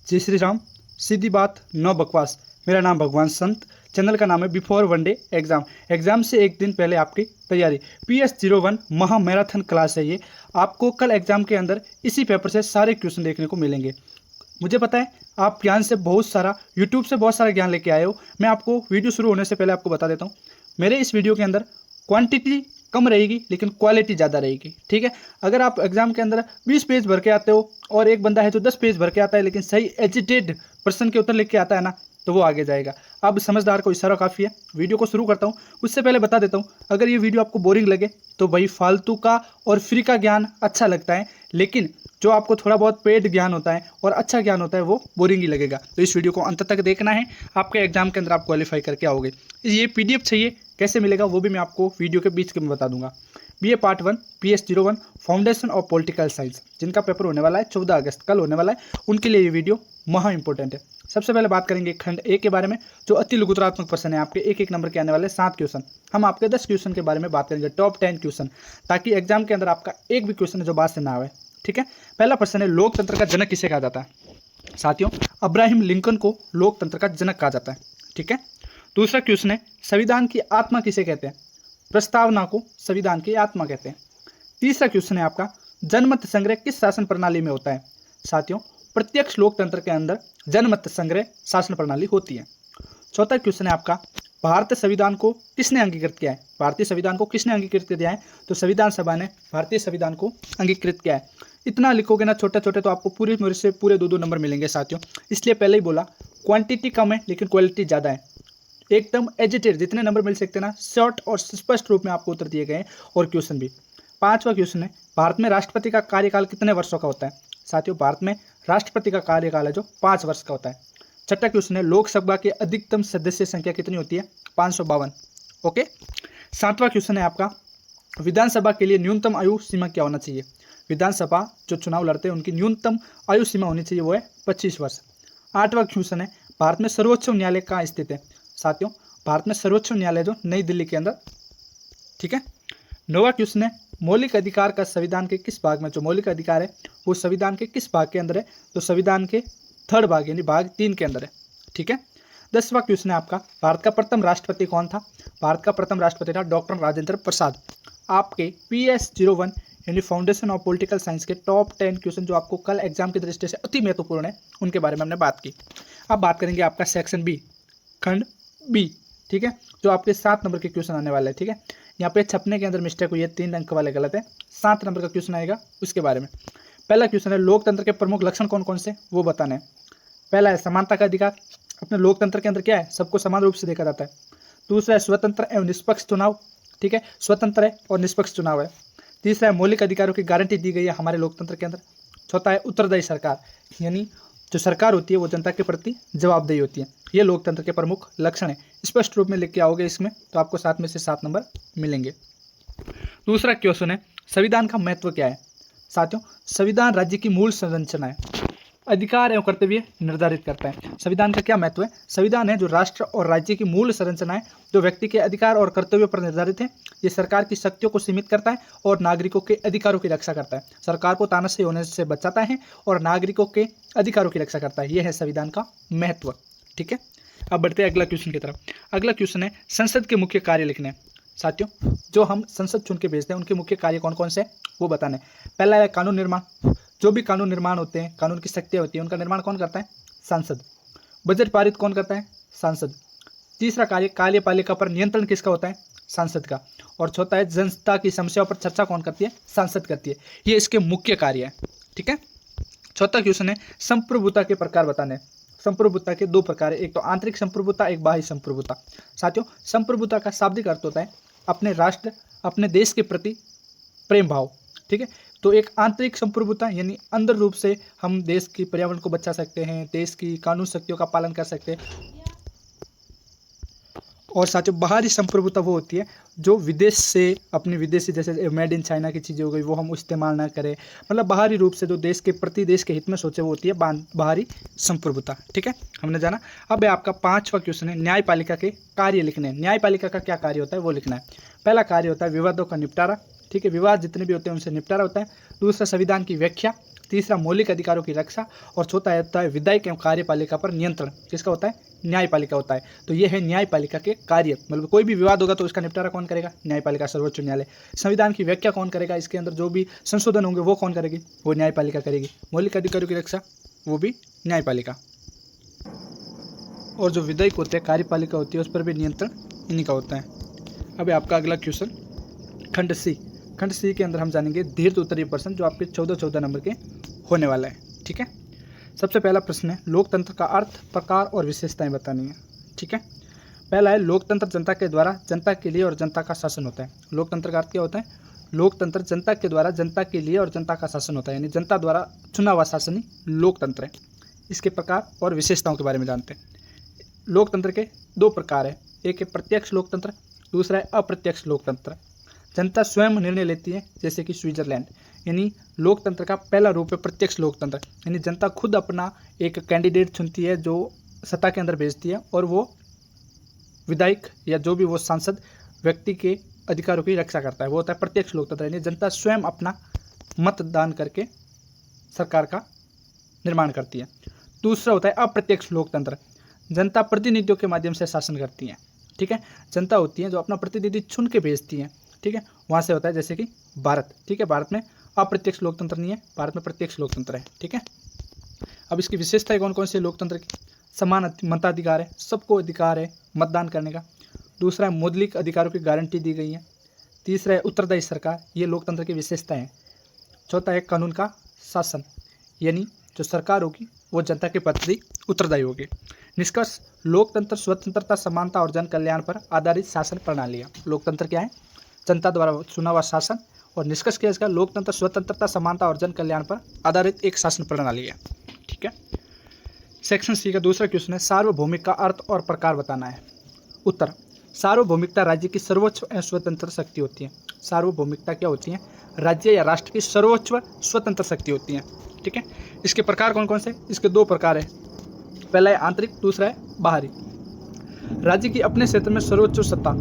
जय श्री राम। सीधी बात नो बकवास। मेरा नाम भगवान संत। चैनल का नाम है before one day exam. Exam से एक दिन पहले आपकी तैयारी। PS01 महा मैराथन क्लास है ये। आपको कल एग्जाम के अंदर इसी पेपर से सारे क्वेश्चन देखने को मिलेंगे। मुझे पता है आप ज्ञान से बहुत सारा यूट्यूब से बहुत सारा ज्ञान लेके आए हो। मैं आपको वीडियो शुरू होने से पहले आपको बता देता हूँ, मेरे इस वीडियो के अंदर क्वांटिटी कम रहेगी लेकिन क्वालिटी ज़्यादा रहेगी। ठीक है, अगर आप एग्जाम के अंदर 20 पेज भर के आते हो और एक बंदा है जो 10 पेज भर के आता है लेकिन सही एजुकेटेड पर्सन के उत्तर लिख के आता है ना, तो वो आगे जाएगा। अब समझदार को इशारा काफ़ी है। वीडियो को शुरू करता हूँ, उससे पहले बता देता हूँ, अगर ये वीडियो आपको बोरिंग लगे तो भाई फालतू का और फ्री का ज्ञान अच्छा लगता है, लेकिन जो आपको थोड़ा बहुत पेड ज्ञान होता है और अच्छा ज्ञान होता है वो बोरिंग ही लगेगा। तो इस वीडियो को अंत तक देखना है, आपके एग्जाम के अंदर आप क्वालिफाई करके आओगे। ये PDF चाहिए, कैसे मिलेगा वो भी मैं आपको वीडियो के बीच में बता दूंगा। BA part 1 PS01 foundation of political science, जिनका पेपर होने वाला है 14 अगस्त, कल होने वाला है, उनके लिए ये वीडियो महा इंपॉर्टेंट है। सबसे पहले बात करेंगे खंड A के बारे में, जो अति लघुतरात्मक प्रश्न है। आपके एक एक नंबर के आने वाले 7 क्वेश्चन। हम आपके 10 क्वेश्चन के बारे में बात करेंगे, टॉप 10 क्वेश्चन, ताकि एग्जाम के अंदर आपका एक भी क्वेश्चन है जो बात से ना आए। ठीक है, पहला प्रश्न है, लोकतंत्र का जनक किसे कहा जाता है? साथियों, अब्राहम लिंकन को लोकतंत्र का जनक कहा जाता है। ठीक है, दूसरा क्वेश्चन है, संविधान की आत्मा किसे कहते हैं? प्रस्तावना को संविधान की आत्मा कहते हैं। तीसरा क्वेश्चन है आपका, जनमत संग्रह किस शासन प्रणाली में होता है? साथियों, प्रत्यक्ष लोकतंत्र के अंदर जनमत संग्रह शासन प्रणाली होती है। चौथा क्वेश्चन है आपका, भारतीय संविधान को किसने अंगीकृत किया है? भारतीय संविधान को किसने अंगीकृत किया है? तो संविधान सभा ने भारतीय संविधान को अंगीकृत किया है। इतना लिखोगे ना छोटे छोटे तो आपको पूरे मेरे से पूरे 2-2 नंबर मिलेंगे साथियों। इसलिए पहले ही बोला, क्वांटिटी कम है लेकिन क्वालिटी ज़्यादा है। एकदम एजिटेड जितने नंबर मिल सकते हैं ना, शॉर्ट और स्पष्ट रूप में आपको उत्तर दिए गए हैं, और क्वेश्चन भी। पांचवा क्वेश्चन है, भारत में राष्ट्रपति का कार्यकाल कितने वर्षों का होता है? साथियों, भारत में राष्ट्रपति का कार्यकाल है जो 5 वर्ष का होता है। छठा क्वेश्चन है, लोकसभा की अधिकतम सदस्य संख्या कितनी होती है? 552। ओके। सातवां क्वेश्चन है आपका, विधानसभा के लिए न्यूनतम आयु सीमा क्या होना चाहिए? विधानसभा जो चुनाव लड़ते हैं उनकी न्यूनतम आयु सीमा होनी चाहिए, वो है 25 वर्ष। आठवां क्वेश्चन है, भारत में सर्वोच्च न्यायालय कहाँ स्थित है? साथियों, भारत में सर्वोच्च न्यायालय जो नई दिल्ली के अंदर। ठीक है। नौवां क्वेश्चन है, मौलिक अधिकार का संविधान के किस भाग में, जो मौलिक अधिकार है वो संविधान के किस भाग के अंदर है? तो संविधान के 3rd भाग यानी भाग 3 के अंदर है। ठीक है। 10वां क्वेश्चन है आपका, भारत का प्रथम राष्ट्रपति कौन था? भारत का प्रथम राष्ट्रपति था डॉक्टर राजेंद्र प्रसाद। आपके PS01 यानी फाउंडेशन ऑफ पॉलिटिकल साइंस के टॉप 10 क्वेश्चन जो आपको कल एग्जाम की दृष्टि से अति महत्वपूर्ण है, उनके बारे में हमने बात की। अब बात करेंगे आपका सेक्शन B, खंड B। ठीक है, जो आपके 7 नंबर के क्वेश्चन आने वाले हैं। ठीक है, यहाँ पे छपने के अंदर मिस्टेक हुई है, 3 अंक वाले गलत है। 7 नंबर का क्वेश्चन आएगा उसके बारे में। पहला क्वेश्चन है, लोकतंत्र के प्रमुख लक्षण कौन कौन से वो बताने हैं। पहला है समानता का अधिकार। अपने लोकतंत्र के अंदर क्या है? सबको समान रूप से देखा जाता है। दूसरा है स्वतंत्र एवं निष्पक्ष चुनाव। ठीक है, स्वतंत्र है और निष्पक्ष चुनाव है। तीसरा है मौलिक अधिकारों की गारंटी दी गई है हमारे लोकतंत्र के अंदर। चौथा है उत्तरदायी सरकार, यानी जो सरकार होती है वो जनता के प्रति जवाबदेही होती है। ये लोकतंत्र के प्रमुख लक्षण है। स्पष्ट रूप में लिख के आओगे इसमें तो आपको 7 में से 7 नंबर मिलेंगे। दूसरा क्वेश्चन है, संविधान का महत्व क्या है? साथियों, संविधान राज्य की मूल संरचना है, अधिकार एवं कर्तव्य निर्धारित करता है। संविधान का क्या महत्व है? संविधान है जो राष्ट्र और राज्य की मूल संरचना है, जो व्यक्ति के अधिकार और कर्तव्यों पर निर्धारित है। ये सरकार की शक्तियों को सीमित करता है और नागरिकों के अधिकारों की रक्षा करता है। सरकार को तानाशाही होने से बचाता है और नागरिकों के अधिकारों की रक्षा करता है। यह है संविधान का महत्व। ठीक है, अब बढ़ते हैं अगला क्वेश्चन की तरफ। अगला क्वेश्चन है, संसद के मुख्य कार्य लिखने। साथियों, जो हम संसद चुन के भेजते हैं उनके मुख्य कार्य कौन कौन से वो बताने। पहला है कानून निर्माण। जो भी कानून निर्माण होते हैं, कानून की शक्तियाँ होती है, उनका निर्माण कौन करता है? सांसद। बजट पारित कौन करता है? सांसद। तीसरा कार्य, कार्यपालिका पर नियंत्रण किसका होता है? सांसद का। और चौथा है, जनता की समस्याओं पर चर्चा कौन करती है? सांसद करती है। ये इसके मुख्य कार्य है। ठीक है। चौथा क्वेश्चन है, संप्रभुता के प्रकार बताने। संप्रभुता के 2 प्रकार है, एक तो आंतरिक संप्रभुता, एक बाह्य संप्रभुता। साथियों, संप्रभुता का शाब्दिक अर्थ होता है अपने राष्ट्र, अपने देश के प्रति प्रेम भाव। ठीक है, तो एक आंतरिक संप्रभुता यानी अंदर रूप से हम देश की पर्यावरण को बचा सकते हैं, देश की कानून शक्तियों का पालन कर सकते हैं। और साथियों, बाहरी संप्रभुता वो होती है जो विदेश से अपनी विदेशी, जैसे मेड इन चाइना की चीज़ें हो गई, वो हम इस्तेमाल ना करें। मतलब बाहरी रूप से जो देश के प्रति, देश के हित में सोचे, वो होती है बाहरी संप्रभुता। ठीक है, हमने जाना। अब आपका 5वां क्वेश्चन है, न्यायपालिका के कार्य लिखने। न्यायपालिका का क्या कार्य होता है वो लिखना है। पहला कार्य होता है विवादों का निपटारा। ठीक है, विवाद जितने भी होते हैं उनसे निपटारा होता है। दूसरा, संविधान की व्याख्या। तीसरा मौलिक अधिकारों की रक्षा, और चौथा होता है विधायक एवं कार्यपालिका पर नियंत्रण। किसका होता है? न्यायपालिका होता है। तो ये है न्यायपालिका के कार्य, मतलब कोई भी विवाद होगा तो उसका निपटारा कौन करेगा? न्यायपालिका, सर्वोच्च न्यायालय। संविधान की व्याख्या कौन करेगा? इसके अंदर जो भी संशोधन होंगे वो कौन करेगी? वो न्यायपालिका करेगी। मौलिक अधिकारों की रक्षा वो भी न्यायपालिका। और जो विधायक होते हैं, कार्यपालिका होती है, उस पर भी नियंत्रण इन्हीं का होता है। अब आपका अगला क्वेश्चन खंड सी। खंड सी के अंदर हम जानेंगे दीर्घ उत्तरीय प्रश्न, जो आपके 14 नंबर के होने वाला है। ठीक है, सबसे पहला प्रश्न है लोकतंत्र का अर्थ, प्रकार और विशेषताएं बतानी है। ठीक है, पहला है लोकतंत्र जनता के द्वारा जनता के लिए और जनता का शासन होता है। लोकतंत्र का अर्थ क्या होता है? लोकतंत्र जनता के द्वारा जनता के लिए और जनता का शासन होता है, यानी जनता द्वारा चुना हुआ शासन ही लोकतंत्र है। इसके प्रकार और विशेषताओं के बारे में जानते हैं। लोकतंत्र के दो प्रकार है, एक है प्रत्यक्ष लोकतंत्र, दूसरा है अप्रत्यक्ष लोकतंत्र। जनता स्वयं निर्णय लेती है, जैसे कि स्विट्जरलैंड। यानी लोकतंत्र का पहला रूप है प्रत्यक्ष लोकतंत्र, यानी जनता खुद अपना एक कैंडिडेट चुनती है जो सत्ता के अंदर भेजती है, और वो विधायक या जो भी वो सांसद व्यक्ति के अधिकारों की रक्षा करता है, वो होता है प्रत्यक्ष लोकतंत्र। यानी जनता स्वयं अपना मतदान करके सरकार का निर्माण करती है। दूसरा होता है अप्रत्यक्ष लोकतंत्र, जनता प्रतिनिधियों के माध्यम से शासन करती है। ठीक है, जनता होती है जो अपना प्रतिनिधि चुन के भेजती है। ठीक है, वहाँ से होता है, जैसे कि भारत। ठीक है, भारत में अप्रत्यक्ष लोकतंत्र नहीं है, भारत में प्रत्यक्ष लोकतंत्र है। ठीक है, अब इसकी विशेषताएं कौन कौन सी है लोकतंत्र की? समान मताधिकार है, सबको अधिकार है मतदान करने का। दूसरा है मौलिक अधिकारों की गारंटी दी गई है। तीसरा है उत्तरदायी सरकार, ये लोकतंत्र की विशेषताएं हैं। चौथा है कानून का शासन, यानी जो सरकार होगी वो जनता के प्रति उत्तरदायी होगी। निष्कर्ष, लोकतंत्र स्वतंत्रता, समानता और जन कल्याण पर आधारित शासन प्रणाली है। लोकतंत्र क्या है? जनता द्वारा चुना हुआ शासन। और निष्कर्ष क्या है इसका? लोकतंत्र स्वतंत्रता, समानता और जन कल्याण पर आधारित एक शासन प्रणाली है। ठीक है, सेक्शन सी का दूसरा क्वेश्चन है सार्वभौमिक का अर्थ और प्रकार बताना है। उत्तर, सार्वभौमिकता राज्य की सर्वोच्च एवं स्वतंत्र शक्ति होती है। सार्वभौमिकता क्या होती है? राज्य या राष्ट्र की सर्वोच्च व स्वतंत्र शक्ति होती है। ठीक है, इसके प्रकार कौन कौन से? इसके दो प्रकार है, पहला है आंतरिक, दूसरा है बाहरी। राज्य की अपने क्षेत्र में सर्वोच्च सत्ता।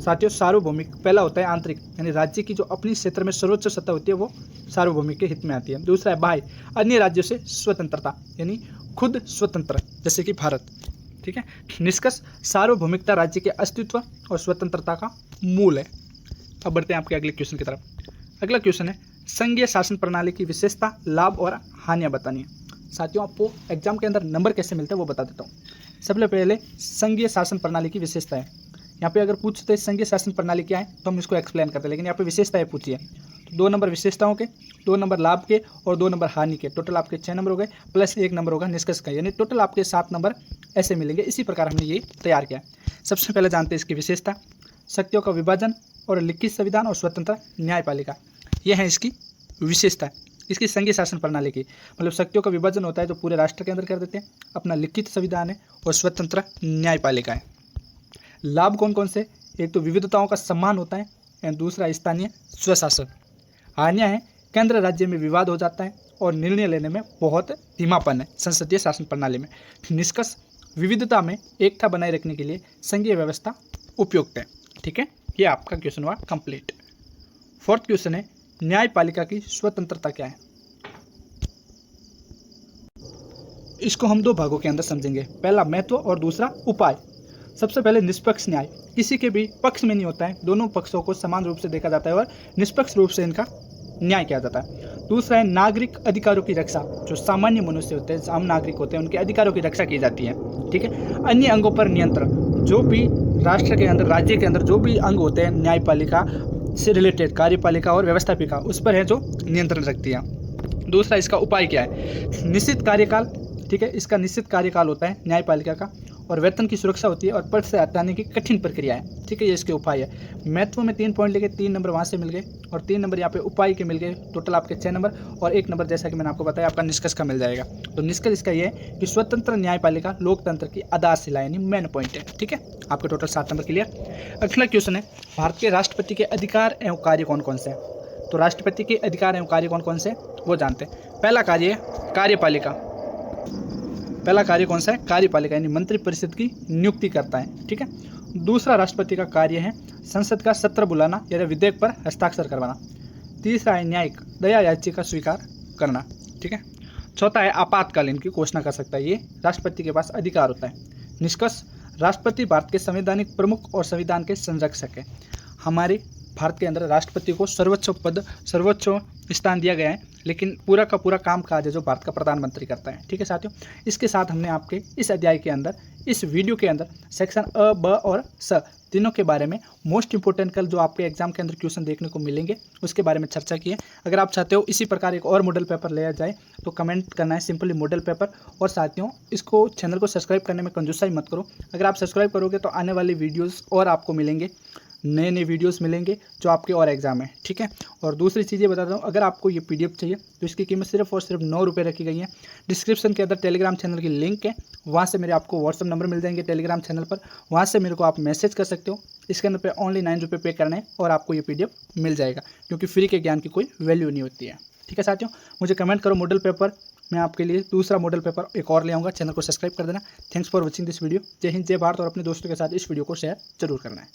साथियों, सार्वभौमिक पहला होता है आंतरिक, यानी राज्य की जो अपनी क्षेत्र में सर्वोच्च सत्ता होती है वो सार्वभौमिक के हित में आती है। दूसरा है बाह्य, अन्य राज्यों से स्वतंत्रता, यानी खुद स्वतंत्र, जैसे कि भारत। ठीक है, निष्कर्ष, सार्वभौमिकता राज्य के अस्तित्व और स्वतंत्रता का मूल है। अब बढ़ते हैं आपके अगले क्वेश्चन की तरफ। अगला क्वेश्चन है संघीय शासन प्रणाली की विशेषता, लाभ और हानियां बतानी है। साथियों, आपको एग्जाम के अंदर नंबर कैसे मिलते हैं वो बता देता हूँ। सबसे पहले संघीय शासन प्रणाली की विशेषता है। यहाँ पे अगर पूछते हैं संघीय शासन प्रणाली क्या है तो हम इसको एक्सप्लेन करते हैं, लेकिन यहाँ पे विशेषताएं पूछी है तो 2 नंबर विशेषताओं के, 2 नंबर लाभ के और 2 नंबर हानि के, टोटल आपके 6 नंबर हो गए, प्लस 1 नंबर होगा निष्कर्ष का, यानी टोटल आपके 7 नंबर ऐसे मिलेंगे। इसी प्रकार हमने ये तैयार किया। सबसे पहले जानते हैं इसकी विशेषता, शक्तियों का विभाजन और लिखित संविधान और स्वतंत्र न्यायपालिका, ये है इसकी विशेषता इसकी संघीय शासन प्रणाली की। मतलब शक्तियों का विभाजन होता है जो पूरे राष्ट्र के अंदर कर देते हैं, अपना लिखित संविधान है और स्वतंत्र न्यायपालिका है। लाभ कौन कौन से? एक तो विविधताओं का सम्मान होता है एवं दूसरा स्थानीय स्वशासन। हानियां है, केंद्र राज्य में विवाद हो जाता है और निर्णय लेने में बहुत धीमापन है संसदीय शासन प्रणाली में। निष्कर्ष, विविधता में एकता बनाए रखने के लिए संघीय व्यवस्था उपयुक्त है। ठीक है, ये आपका क्वेश्चन हुआ कंप्लीट। फोर्थ क्वेश्चन है न्यायपालिका की स्वतंत्रता क्या है। इसको हम 2 भागों के अंदर समझेंगे, पहला महत्व और दूसरा उपाय। सबसे पहले निष्पक्ष न्याय, किसी के भी पक्ष में नहीं होता है, दोनों पक्षों को समान रूप से देखा जाता है और निष्पक्ष रूप से इनका न्याय किया जाता है। दूसरा है नागरिक अधिकारों की रक्षा, जो सामान्य मनुष्य होते हैं, आम नागरिक होते हैं, उनके अधिकारों की रक्षा की जाती है। ठीक है, अन्य अंगों पर नियंत्रण, जो भी राष्ट्र के अंदर, राज्य के अंदर जो भी अंग होते हैं न्यायपालिका से रिलेटेड, कार्यपालिका और व्यवस्थापिका, उस पर है जो नियंत्रण रखती है। दूसरा इसका उपाय क्या है? निश्चित कार्यकाल। ठीक है, इसका निश्चित कार्यकाल होता है न्यायपालिका का, और वेतन की सुरक्षा होती है और पद से हटाने की कठिन प्रक्रिया है। ठीक है, ये इसके उपाय है। महत्व में 3 पॉइंट लेके 3 नंबर वहाँ से मिल गए और 3 नंबर यहाँ पे उपाय के मिल गए, टोटल आपके 6 नंबर और 1 नंबर जैसा कि मैंने आपको बताया आपका निष्कर्ष का मिल जाएगा। तो निष्कर्ष इसका ये है कि स्वतंत्र न्यायपालिका लोकतंत्र की आधारशिला यानी मेन पॉइंट है। ठीक है, आपके टोटल 7 नंबर क्लियर। अगला क्वेश्चन है भारत के राष्ट्रपति के अधिकार एवं कार्य कौन कौन से हैं। तो राष्ट्रपति के अधिकार एवं कार्य कौन कौन से वो जानते हैं। पहला कार्य है कार्यपालिका। पहला कार्य कौन सा है? कार्यपालिका, यानी मंत्रिपरिषद की नियुक्ति करता है। ठीक है, दूसरा राष्ट्रपति का कार्य है संसद का सत्र बुलाना या विधेयक पर हस्ताक्षर करवाना। तीसरा है न्यायिक, दया याचिका स्वीकार करना। ठीक है। चौथा है आपातकालीन की घोषणा कर सकता है, ये राष्ट्रपति के पास अधिकार होता है। निष्कर्ष, राष्ट्रपति भारत के संवैधानिक प्रमुख और संविधान के संरक्षक है। हमारे भारत के अंदर राष्ट्रपति को सर्वोच्च पद, सर्वोच्च स्थान दिया गया है, लेकिन पूरा का पूरा काम काज है जो भारत का प्रधानमंत्री करता है। ठीक है साथियों, इसके साथ हमने आपके इस अध्याय के अंदर, इस वीडियो के अंदर सेक्शन अ, ब और स तीनों के बारे में मोस्ट इंपोर्टेंट कल जो आपके एग्जाम के अंदर क्वेश्चन देखने को मिलेंगे उसके बारे में चर्चा की है। अगर आप चाहते हो इसी प्रकार एक और मॉडल पेपर लिया जाए तो कमेंट करना है सिंपली मॉडल पेपर। और साथियों, इसको चैनल को सब्सक्राइब करने में कंजूसाई मत करो। अगर आप सब्सक्राइब करोगे तो आने वाली वीडियोज़ और आपको मिलेंगे, नए नए वीडियोस मिलेंगे जो आपके और एग्जाम है। ठीक है। और दूसरी चीज़ ये बताता हूँ, अगर आपको ये पीडीएफ चाहिए तो इसकी कीमत सिर्फ और सिर्फ 9 रुपये रखी गई है। डिस्क्रिप्शन के अंदर टेलीग्राम चैनल की लिंक है, वहाँ से मेरे आपको व्हाट्सअप नंबर मिल जाएंगे टेलीग्राम चैनल पर, वहाँ से मेरे को आप मैसेज कर सकते हो। इसके अंदर पे ओनली 9 रुपये पे करना है और आपको ये पीडीएफ मिल जाएगा, क्योंकि फ्री के ज्ञान की कोई वैल्यू नहीं होती है। ठीक है साथियों, मुझे कमेंट करो मॉडल पेपर, मैं आपके लिए दूसरा मॉडल पेपर एक और ले आऊँगा। चैनल को सब्सक्राइब कर देना। Thanks for watching this video. जय हिंद, जय भारत। और अपने दोस्तों के साथ इस वीडियो को शेयर जरूर करना है।